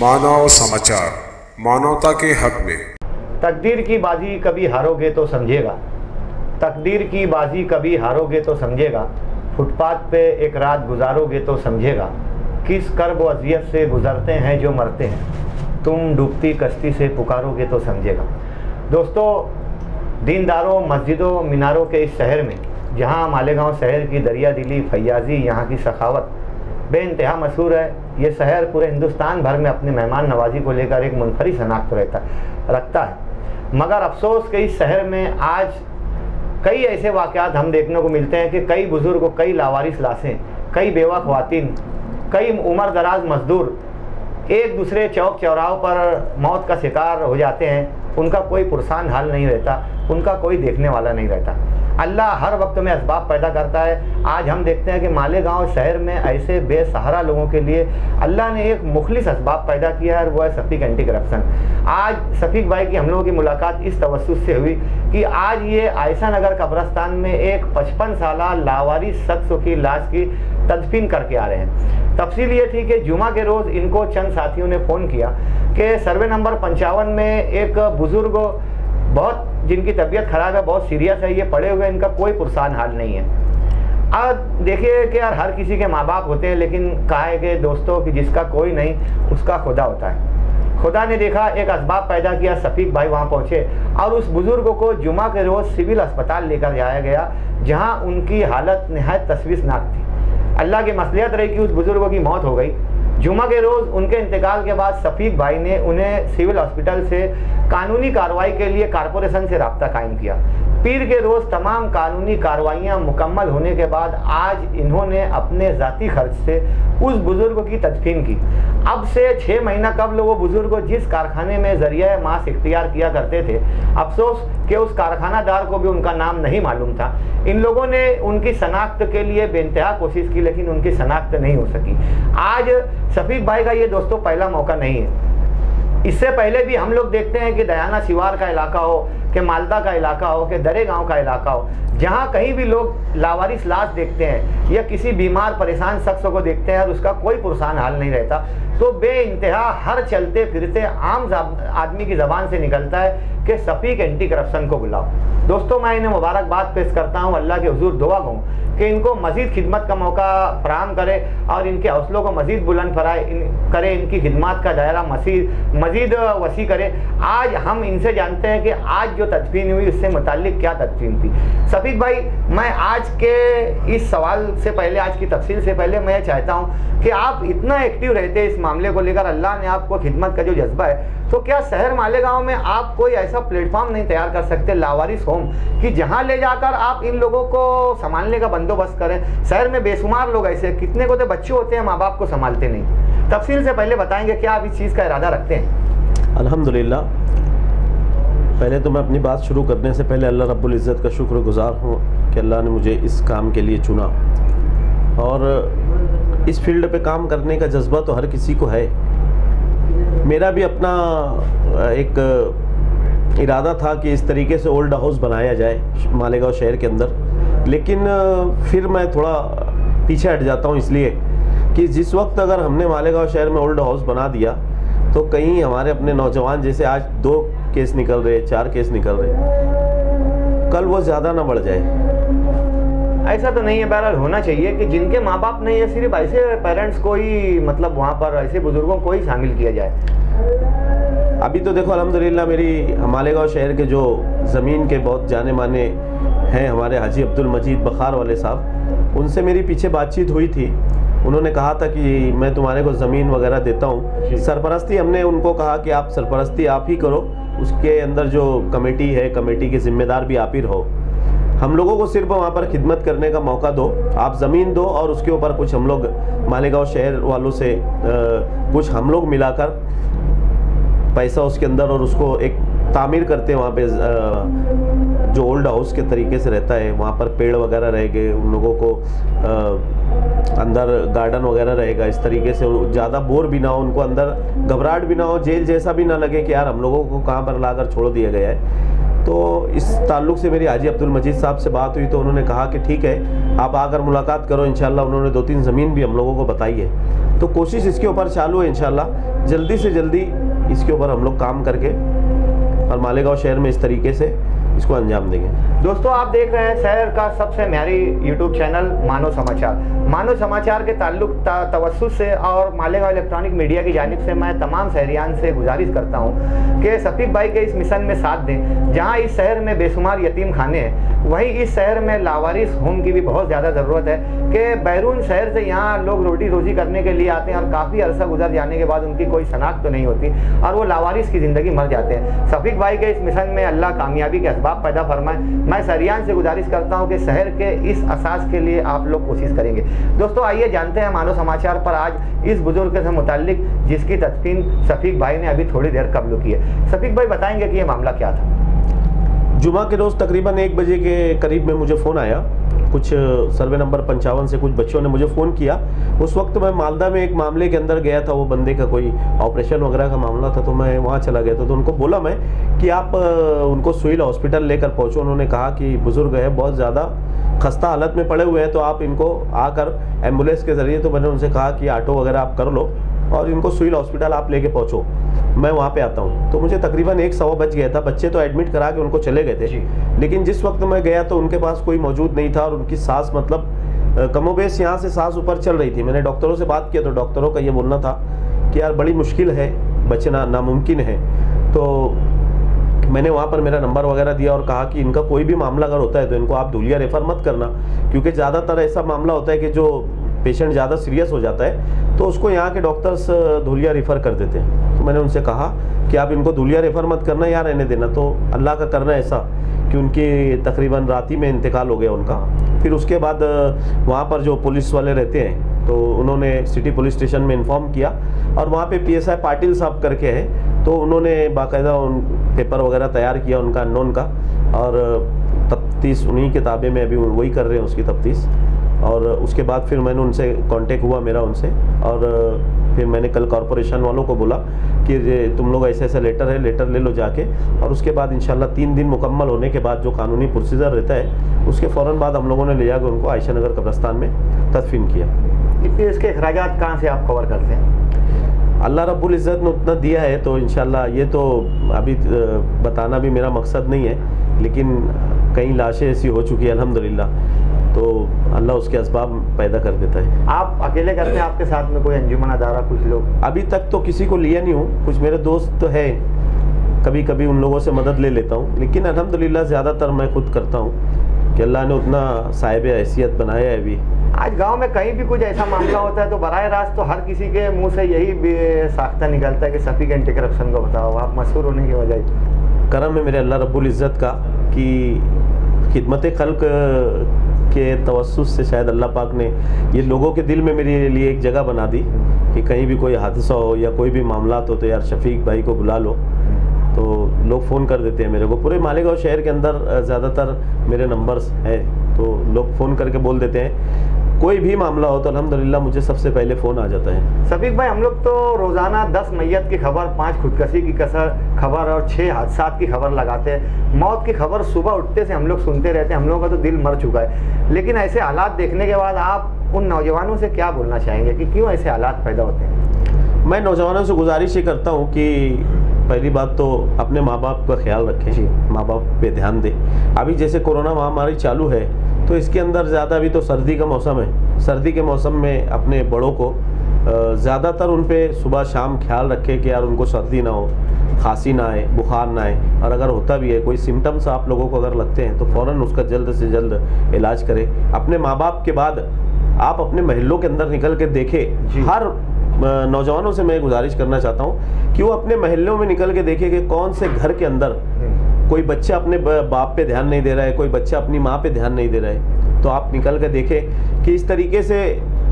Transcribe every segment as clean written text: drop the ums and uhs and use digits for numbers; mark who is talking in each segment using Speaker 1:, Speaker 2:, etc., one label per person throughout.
Speaker 1: मानव समाचार, मानवता के हक में।
Speaker 2: तकदीर की बाजी कभी हारोगे तो समझेगा, तकदीर की बाजी कभी हारोगे तो समझेगा, फुटपाथ पे एक रात गुजारोगे तो समझेगा, किस कर्ब व अज़ियत से गुजरते हैं जो मरते हैं, तुम डूबती कश्ती से पुकारोगे तो समझेगा। दोस्तों, दीनदारों, मस्जिदों, मीनारों के इस शहर में, जहाँ मालेगांव शहर की दरिया दिली, फैयाजी, यहाँ की सखावत बेइंतहा मशहूर है। ये शहर पूरे हिंदुस्तान भर में अपने मेहमान नवाजी को लेकर एक मुनफरिद शनाख्त रखता है। मगर अफसोस कि इस शहर में आज कई ऐसे वाक़यात हम देखने को मिलते हैं कि कई बुज़ुर्ग, कई लावारिस लाशें, कई बेवा ख़वातीन, कई उम्र दराज मजदूर एक दूसरे चौक चौराहों पर मौत का शिकार हो जाते हैं। उनका कोई पुरसान हाल नहीं रहता, उनका कोई देखने वाला नहीं रहता। अल्लाह हर वक्त में असबाब पैदा करता है। आज हम देखते हैं कि मालेगांव शहर में ऐसे बेसहारा लोगों के लिए अल्लाह ने एक मुखलिस असबाब पैदा किया है, और वो है शफीक एंटी करप्शन। आज शफीक भाई की हम लोगों की मुलाकात इस तवस्सुस से हुई कि आज ये आयशा नगर कब्रस्तान में एक 55 साला लावारिस शख्स की लाश की तदफीन करके आ रहे हैं। तफसील ये थी कि जुमा के रोज़ इनको चंद साथियों ने फ़ोन किया कि सर्वे नंबर 55 में एक बुज़ुर्ग बहुत, जिनकी तबीयत ख़राब है, बहुत सीरियस है, ये पड़े हुए, इनका कोई पुरसान हाल नहीं है। अब देखिए कि यार हर किसी के माँ बाप होते हैं, लेकिन कहा है कि दोस्तों कि जिसका कोई नहीं उसका खुदा होता है। खुदा ने देखा, एक असबाब पैदा किया, शफीक भाई वहाँ पहुँचे और उस बुज़ुर्ग को जुमा के रोज़ सिविल अस्पताल लेकर जाया गया, जहाँ उनकी हालत नहायत तशवीशनाक थी। अल्लाह की मसलियत रही कि उस बुज़ुर्ग की मौत हो गई। जुमा के रोज़ उनके इंतकाल के बाद शफीक भाई ने उन्हें सिविल हॉस्पिटल से कानूनी कार्रवाई के लिए कारपोरेशन से रब्ता कायम किया। पीर के रोज़ तमाम कानूनी कार्रवाइयाँ मुकम्मल होने के बाद आज इन्होंने अपने ज़ाती खर्च से उस बुज़ुर्ग की तदफीन की। अब से 6 महीना कबल वो बुज़ुर्ग जिस कारखाने में ज़रिया मास इख्तियार किया करते थे, अफसोस कि उस कारखानादार को भी उनका नाम नहीं मालूम था। इन लोगों ने उनकी शनाख्त के लिए बेइंतहा कोशिश की, लेकिन उनकी शनाख्त नहीं हो सकी। आज शफीक भाई का ये दोस्तों पहला मौका नहीं है। इससे पहले भी हम लोग देखते हैं कि दयाना शिवार का इलाका हो, कि मालदा का इलाका हो, कि दरे गांव का इलाका हो, जहां कहीं भी लोग लावारिस लाश देखते हैं या किसी बीमार परेशान शख्स को देखते हैं और उसका कोई पुरसान हाल नहीं रहता, तो बेइंतहा हर चलते फिरते आम आदमी की ज़बान से निकलता है कि शफीक एंटी करप्शन को बुलाओ। दोस्तों, मैं इन्हें मुबारकबाद पेश करता हूँ, अल्लाह के हुजूर दुआ कहूँ कि इनको मज़ीद खिदमत का मौका फराहम करे और इनके हौसलों को मज़ीद बुलंद करे, इनकी खिदमत का दायरा मज़ीद वसी करे। आज हम इनसे जानते हैं कि आज जो तदफीन हुई उससे मुताल्लिक क्या तदफीन थी। शफीक भाई, मैं आज के इस सवाल से पहले, आज की तफसील से पहले मैं चाहता हूँ कि आप इतना एक्टिव रहते हैं इस मामले को लेकर, अल्लाह ने आपको खिदमत का जो जज्बा है, तो क्या शहर मालेगांव में आप कोई ऐसा प्लेटफॉर्म नहीं तैयार कर सकते, लावारिस होम, कि जहां ले जाकर आप इन लोगों को संभालने का बंदोबस्त करें? शहर में बेशुमार लोग ऐसे, कितने को तो बच्चे होते हैं माँ बाप को संभालते नहीं। तफसील से पहले बताएंगे क्या आप इस चीज़ का इरादा रखते हैं?
Speaker 3: अल्हम्दुलिल्लाह, पहले तो मैं अपनी बात शुरू करने से पहले अल्लाह रब्बुल इज़्ज़त का शुक्रगुज़ार हूँ कि अल्लाह ने मुझे इस काम के लिए चुना, और इस फील्ड पे काम करने का जज्बा तो हर किसी को है। मेरा भी अपना एक इरादा था कि इस तरीके से ओल्ड हाउस बनाया जाए मालेगांव शहर के अंदर, लेकिन फिर मैं थोड़ा पीछे हट जाता हूँ, इसलिए कि जिस वक्त अगर हमने मालेगांव शहर में ओल्ड हाउस बना दिया तो कहीं हमारे अपने नौजवान, जैसे आज 2 केस निकल रहे, 4 केस निकल रहे, कल वो ज़्यादा ना बढ़ जाए।
Speaker 2: ऐसा तो नहीं है, बहरहाल होना चाहिए कि जिनके माँ बाप नहीं है, सिर्फ ऐसे पेरेंट्स को ही, मतलब वहाँ पर ऐसे बुज़ुर्गों को ही शामिल किया जाए।
Speaker 3: अभी तो देखो अल्हम्दुलिल्लाह, मेरी मालेगांव शहर के जो ज़मीन के बहुत जाने माने हैं हमारे हाजी अब्दुल मजीद बखार वाले साहब, उनसे मेरी पीछे बातचीत हुई थी। उन्होंने कहा था कि मैं तुम्हारे को ज़मीन वगैरह देता हूँ, सरपरस्ती, हमने उनको कहा कि आप सरपरस्ती आप ही करो, उसके अंदर जो कमेटी है, कमेटी के ज़िम्मेदार भी आप ही रहो, हम लोगों को सिर्फ वहाँ पर खिदमत करने का मौका दो, आप ज़मीन दो और उसके ऊपर कुछ हम लोग मालेगांव शहर वालों से कुछ हम लोग मिलाकर पैसा उसके अंदर, और उसको एक तामीर करते हैं वहाँ पे, जो ओल्ड हाउस के तरीके से रहता है, वहाँ पर पेड़ वगैरह रहेंगे, उन लोगों को अंदर गार्डन वगैरह रहेगा, इस तरीके से ज़्यादा बोर भी ना हो, उनको अंदर घबराहट भी ना हो, जेल जैसा भी ना लगे कि यार हम लोगों को कहाँ पर लाकर छोड़ दिया गया है। तो इस ताल्लुक़ से मेरी हाजी अब्दुल मजीद साहब से बात हुई तो उन्होंने कहा कि ठीक है, आप आकर मुलाकात करो इंशाल्लाह। उन्होंने 2-3 ज़मीन भी हम लोगों को बताई है, तो कोशिश इसके ऊपर चालू है इंशाल्लाह। जल्दी से जल्दी इसके ऊपर हम लोग काम करके और मालेगांव शहर में इस तरीके से इसको अंजाम देंगे।
Speaker 2: दोस्तों, आप देख रहे हैं शहर का सबसे न्यारी यूट्यूब चैनल मानव समाचार। मानव समाचार के ताल्लुक तवस्सुस से और मालेगांव इलेक्ट्रॉनिक मीडिया की जानिब से मैं तमाम शहरियान से गुजारिश करता हूं कि शफीक भाई के इस मिशन में साथ दें। जहां इस शहर में बेशुमार यतीम खाने हैं, वहीं इस शहर में लावारिस होम की भी बहुत ज़्यादा ज़रूरत है कि बैरून शहर से यहाँ लोग रोटी रोजी करने के लिए आते हैं और काफ़ी अरसा गुजर जाने के बाद उनकी कोई शनाख्त तो नहीं होती और वो लावारिस की ज़िंदगी मर जाते हैं। शफीक भाई के इस मिशन में अल्लाह कामयाबी के असबाब पैदा फरमाए। मैं शहरियान से गुजारिश करता हूं कि शहर के इस असास के लिए आप लोग कोशिश करेंगे। दोस्तों, आइए जानते हैं मानव समाचार पर आज इस बुजुर्ग से मुताल्लिक जिसकी तदफीन शफीक भाई ने अभी थोड़ी देर कबल की है। शफीक भाई बताएंगे कि ये मामला क्या था।
Speaker 3: जुमा के रोज़ तकरीबन 1 बजे के करीब में मुझे फ़ोन आया। कुछ सर्वे नंबर 55 से कुछ बच्चों ने मुझे फ़ोन किया। उस वक्त मैं मालदा में एक मामले के अंदर गया था, वो बंदे का कोई ऑपरेशन वगैरह का मामला था, तो मैं वहाँ चला गया था। तो उनको बोला मैं कि आप उनको सिविल हॉस्पिटल लेकर पहुँचो। उन्होंने कहा कि बुज़ुर्ग है, बहुत ज़्यादा खस्ता हालत में पड़े हुए हैं, तो आप इनको आकर एम्बुलेंस के ज़रिए, तो मैंने उनसे कहा कि ऑटो वगैरह आप कर लो और इनको सिविल हॉस्पिटल आप लेके पहुँचो, मैं वहाँ पे आता हूँ। तो मुझे तकरीबन 1-1:15 बज गया था। बच्चे तो एडमिट करा के उनको चले गए थे, लेकिन जिस वक्त मैं गया तो उनके पास कोई मौजूद नहीं था और उनकी सांस मतलब कमोबेश यहाँ से सांस ऊपर चल रही थी। मैंने डॉक्टरों से बात किया तो डॉक्टरों का ये बोलना था कि यार बड़ी मुश्किल है, बचना नामुमकिन है। तो मैंने वहाँ पर मेरा नंबर वगैरह दिया और कहा कि इनका कोई भी मामला अगर होता है तो इनको आप धुलिया रेफ़र मत करना, क्योंकि ज़्यादातर ऐसा मामला होता है कि जो पेशेंट ज़्यादा सीरियस हो जाता है तो उसको यहाँ के डॉक्टर्स धुलिया रेफ़र कर देते हैं। तो मैंने उनसे कहा कि आप इनको धुलिया रेफ़र मत करना, यहाँ रहने देना। तो अल्लाह का करना ऐसा कि उनकी तकरीबन रात ही में इंतकाल हो गया उनका। फिर उसके बाद वहाँ पर जो पुलिस वाले रहते हैं तो उन्होंने सिटी पुलिस स्टेशन में इन्फॉर्म किया और वहाँ पे PSI पाटिल साहब करके है, तो उन्होंने बाकायदा उन पेपर वगैरह तैयार किया उनका अननोन का, और तफ्तीश उन्हीं के ताबे में अभी वही कर रहे हैं उसकी तफ्तीश। और उसके बाद फिर मैंने उनसे कांटेक्ट हुआ मेरा उनसे, और फिर मैंने कल कॉरपोरेशन वालों को बोला कि तुम लोग ऐसे ऐसा लेटर है, लेटर ले लो जाके, और उसके बाद इंशाल्लाह 3 दिन मुकम्मल होने के बाद जो कानूनी प्रोसीजर रहता है उसके फ़ौरन बाद हम लोगों ने ले जाकर उनको आयशा नगर कब्रिस्तान में तदफीन किया।
Speaker 2: इतने इसके अखराजात कहाँ से आप कवर करते हैं?
Speaker 3: अल्लाह रब्बुल इज़्ज़त ने उतना दिया है, तो इंशाल्लाह ये तो अभी बताना भी मेरा मकसद नहीं है, लेकिन कई लाशें ऐसी हो चुकी है अल्हम्दुलिल्लाह, तो अल्लाह उसके असबाब पैदा कर देता है।
Speaker 2: आप अकेले करते हैं, आपके साथ में कोई अंजुमन अदारा कुछ लोग?
Speaker 3: अभी तक तो किसी को लिया नहीं हूँ, कुछ मेरे दोस्त तो है, कभी कभी उन लोगों से मदद ले लेता हूँ, लेकिन अल्हम्दुलिल्लाह ज़्यादातर मैं खुद करता हूँ कि अल्लाह ने उतना साहिब हैसियत बनाया है। अभी
Speaker 2: आज गांव में कहीं भी कुछ ऐसा मामला होता है तो बराह रास्त तो हर किसी के मुंह से यही साख्ता निकलता है कि शफीक एंटी करप्शन को बताओ। आप मशहूर होने की वजह
Speaker 3: करम है मेरे अल्लाह रब्बुल इज़्ज़त का कि खिदमत खल्क के तवस्सुस से शायद अल्लाह पाक ने ये लोगों के दिल में मेरे लिए एक जगह बना दी कि कहीं भी कोई हादसा हो या कोई भी मामला हो तो यार शफीक भाई को बुला लो, तो लोग फ़ोन कर देते हैं मेरे को। पूरे मालेगांव शहर के अंदर ज़्यादातर मेरे नंबर्स हैं, तो लोग फ़ोन करके बोल देते हैं कोई भी मामला हो तो अल्हम्दुलिल्लाह मुझे सबसे पहले फ़ोन आ जाता है।
Speaker 2: शफीक भाई, हम लोग तो रोज़ाना 10 मैयत की खबर, 5 खुदकशी की खबर और 6 हादसा की खबर लगाते हैं। मौत की खबर सुबह उठते से हम लोग सुनते रहते हैं, हम लोगों का तो दिल मर चुका है। लेकिन ऐसे हालात देखने के बाद आप उन नौजवानों से क्या बोलना चाहेंगे कि क्यों ऐसे हालात पैदा होते हैं?
Speaker 3: मैं नौजवानों से गुजारिश ये करता हूँ कि पहली बात तो अपने माँ बाप का ख्याल रखें, माँ बाप पे ध्यान दें। अभी जैसे कोरोना महामारी चालू है तो इसके अंदर ज़्यादा अभी तो सर्दी का मौसम है, सर्दी के मौसम में अपने बड़ों को ज़्यादातर उन पे सुबह शाम ख्याल रखें कि यार उनको सर्दी ना हो, खांसी ना आए, बुखार ना आए, और अगर होता भी है कोई सिम्टम्स आप लोगों को अगर लगते हैं तो फ़ौरन उसका जल्द से जल्द इलाज करें। अपने माँ बाप के बाद आप अपने महल्लों के अंदर निकल के देखें। हर नौजवानों से मैं गुजारिश करना चाहता हूँ कि वो अपने महल्लों में निकल के देखें कि कौन से घर के अंदर कोई बच्चा अपने बाप पे ध्यान नहीं दे रहा है, कोई बच्चा अपनी माँ पे ध्यान नहीं दे रहा है, तो आप निकल कर देखें कि इस तरीके से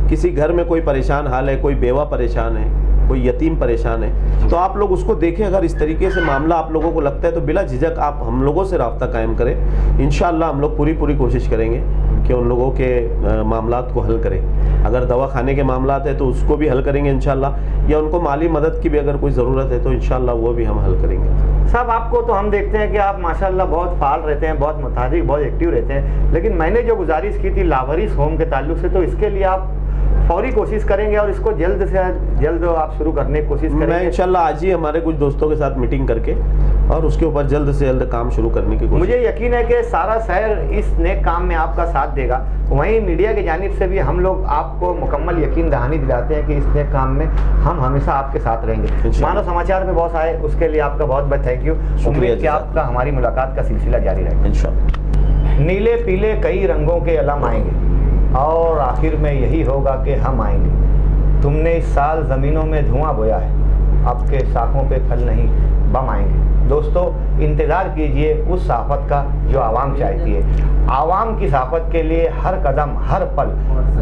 Speaker 3: किसी घर में कोई परेशान हाल है, कोई बेवा परेशान है, कोई यतीम परेशान है, तो आप लोग उसको देखें। अगर इस तरीके से मामला आप लोगों को लगता है तो बिला झिझक आप हम लोगों से राब्ता कायम करें। इंशाअल्लाह हम लोग पूरी कोशिश करेंगे कि उन लोगों के मामलात को हल करें। अगर दवा खाने के मामलात है तो उसको भी हल करेंगे इंशाअल्लाह, या उनको माली मदद की भी अगर कोई ज़रूरत है तो इंशाअल्लाह वो भी हम हल करेंगे।
Speaker 2: साहब, आपको तो हम देखते हैं कि आप माशाल्लाह बहुत फाल रहते हैं, बहुत मुताबिक, बहुत एक्टिव रहते हैं, लेकिन मैंने जो गुजारिश की थी लावारिस होम के ताल्लुक से, तो इसके लिए आप फौरी कोशिश करेंगे और इसको जल्द से जल्द आप शुरू करने की कोशिश
Speaker 3: मैं
Speaker 2: करेंगे।
Speaker 3: इंशाल्लाह आज ही हमारे कुछ दोस्तों के साथ मीटिंग करके और उसके ऊपर जल्द से जल्द काम शुरू करने की कोशिश।
Speaker 2: मुझे यकीन है कि सारा शहर इस नेक काम में आपका साथ देगा। वहीं मीडिया की जानिब से भी हम लोग आपको मुकम्मल यकीन दहानी दिलाते हैं कि इस नेक काम में हम हमेशा आपके साथ रहेंगे। मानव समाचार में बॉस आए, उसके लिए आपका बहुत बहुत थैंक यू। उम्मीद कि आपका हमारी मुलाकात का सिलसिला जारी रहेगा
Speaker 3: इंशाल्लाह।
Speaker 2: नीले पीले कई रंगों के अलम आएंगे और आखिर में यही होगा कि हम आएंगे। तुमने इस साल ज़मीनों में धुआं बोया है, अब के साखों पे फल नहीं बम आएंगे। दोस्तों, इंतज़ार कीजिए उस सहाफ़त का जो आवाम चाहती है। आवाम की सहाफ़त के लिए हर कदम, हर पल,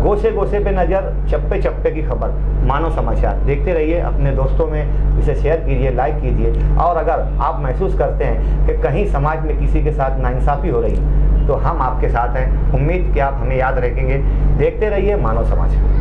Speaker 2: गोशे गोशे पे नज़र, चप्पे चप्पे की खबर। मानव समाचार देखते रहिए, अपने दोस्तों में इसे शेयर कीजिए, लाइक कीजिए। और अगर आप महसूस करते हैं कि कहीं समाज में किसी के साथ नाइंसाफ़ी हो रही है, तो हम आपके साथ हैं। उम्मीद कि आप हमें याद रखेंगे। देखते रहिए मानव समाचार।